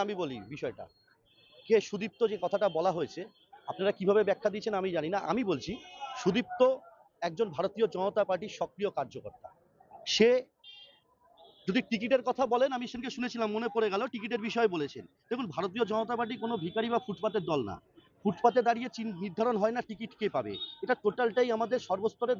আমি বলি বিষয়টা, কে সুদীপ্ত যে কথাটা বলা হয়েছে আপনারা কিভাবে ব্যাখ্যা দিয়েছেন আমি জানি না। আমি বলছি সুদীপ্ত একজন ভারতীয় জনতা পার্টির সক্রিয় কার্যকর্তা। সে যদি টিকিটের কথা বলেন, আমি সেদিনকে শুনেছিলাম, মনে পড়ে গেল টিকিটের বিষয়ে বলেছেন। দেখুন, ভারতীয় জনতা পার্টি কোনো ভিখারি বা ফুটপাতের দল না। ফুটপাতে দাঁড়িয়ে নির্ধারণ হয় না টিকিট কে পাবে। এটা টোটালটাই আমাদের সর্বস্তরের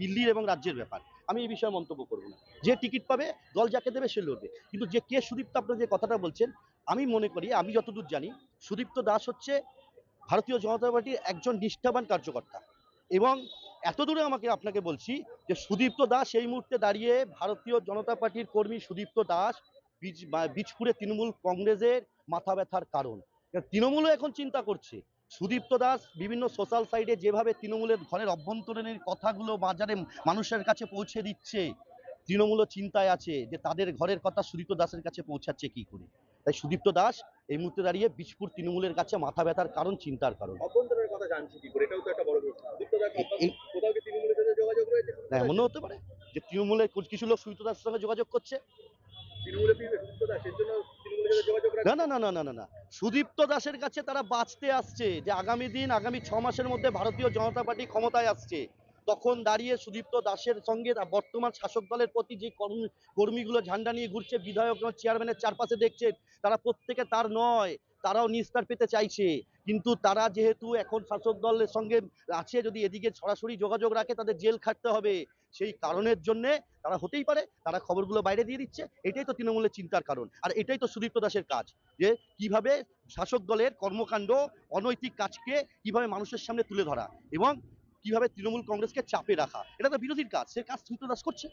দিল্লির এবং রাজ্যের ব্যাপার। আমি এই বিষয়ে মন্তব্য করব না। যে টিকিট পাবে দল যাকে দেবে সে লড়বে। কিন্তু যে কে সুদীপ্ত আপনার যে কথাটা বলছেন, আমি মনে করি, আমি যতদূর জানি, সুদীপ্ত দাস হচ্ছে ভারতীয় জনতা পার্টির একজন নিষ্ঠাবান কার্যকর্তা। এবং এতদূরে আপনাকে বলছি যে সুদীপ্ত দাস এই মুহূর্তে দাঁড়িয়ে ভারতীয় জনতা পার্টির কর্মী সুদীপ্ত দাস বীজপুরে তৃণমূল কংগ্রেসের মাথা ব্যথার কারণ। তৃণমূলও এখন চিন্তা করছে সুদীপ্ত দাস বিভিন্ন সোশ্যাল সাইটে যেভাবে তৃণমূলের ঘরের অভ্যন্তরীণ কথাগুলো বাজারে মানুষের কাছে পৌঁছে দিচ্ছে, তৃণমূলও চিন্তায় আছে যে তাদের ঘরের কথা সুদীপ্ত দাসের কাছে পৌঁছাচ্ছে কি করে। তাই সুদীপ্ত দাস এই মুহূর্তে দাঁড়িয়ে বীজপুর তৃণমূলের কাছে মাথা ব্যথার কারণ, চিন্তার কারণ। অভ্যন্তরের কথা জানছি কি করে, এটাও তো একটা বড় প্রশ্ন। কোথাও কি তৃণমূলের সাথে যোগাযোগ রয়েছে? এমনও হতে পারে যে তৃণমূলের কিছু লোক সুদীপ্ত দাসের সঙ্গে যোগাযোগ করছে। তৃণমূলে সুস্থ দাস এর জন্য তৃণমূলের সাথে যোগাযোগ না, রাখছে। না, না, না, না, না, না। সুদীপ্ত দাসের কাছে তারা বাঁচতে আসছে যে আগামী 6 মাসের মধ্যে ভারতীয় জনতা পার্টি ক্ষমতায় আসছে। তখন দাঁড়িয়ে সুদীপ্ত দাসের সঙ্গে বর্তমান শাসক দলের প্রতি যে কর্মীগুলো ঝান্ডা নিয়ে ঘুরছে, বিধায়ক এবং চেয়ারম্যানের চারপাশে দেখছেন, তারা প্রত্যেকে তার নয়, তারাও নিস্তার পেতে চাইছে। কিন্তু তারা যেহেতু এখন শাসক দলের সঙ্গে আছে, যদি এদিকে সরাসরি যোগাযোগ রাখে তাদের জেল খাটতে হবে। সেই কারণের জন্য তারা, হতেই পারে তারা খবরগুলো বাইরে দিয়ে দিচ্ছে। এটাই তো তৃণমূলের চিন্তার কারণ, আর এটাই তো সুদীপ্ত দাসের কাজ, যে কিভাবে শাসক দলের কর্মকাণ্ড, অনৈতিক কাজকে কিভাবে মানুষের সামনে তুলে ধরা এবং কিভাবে তৃণমূল কংগ্রেসকে চাপে রাখা। এটা তো বিরোধীর কাজ, সে কাজ সুদীপ্ত দাস করছে।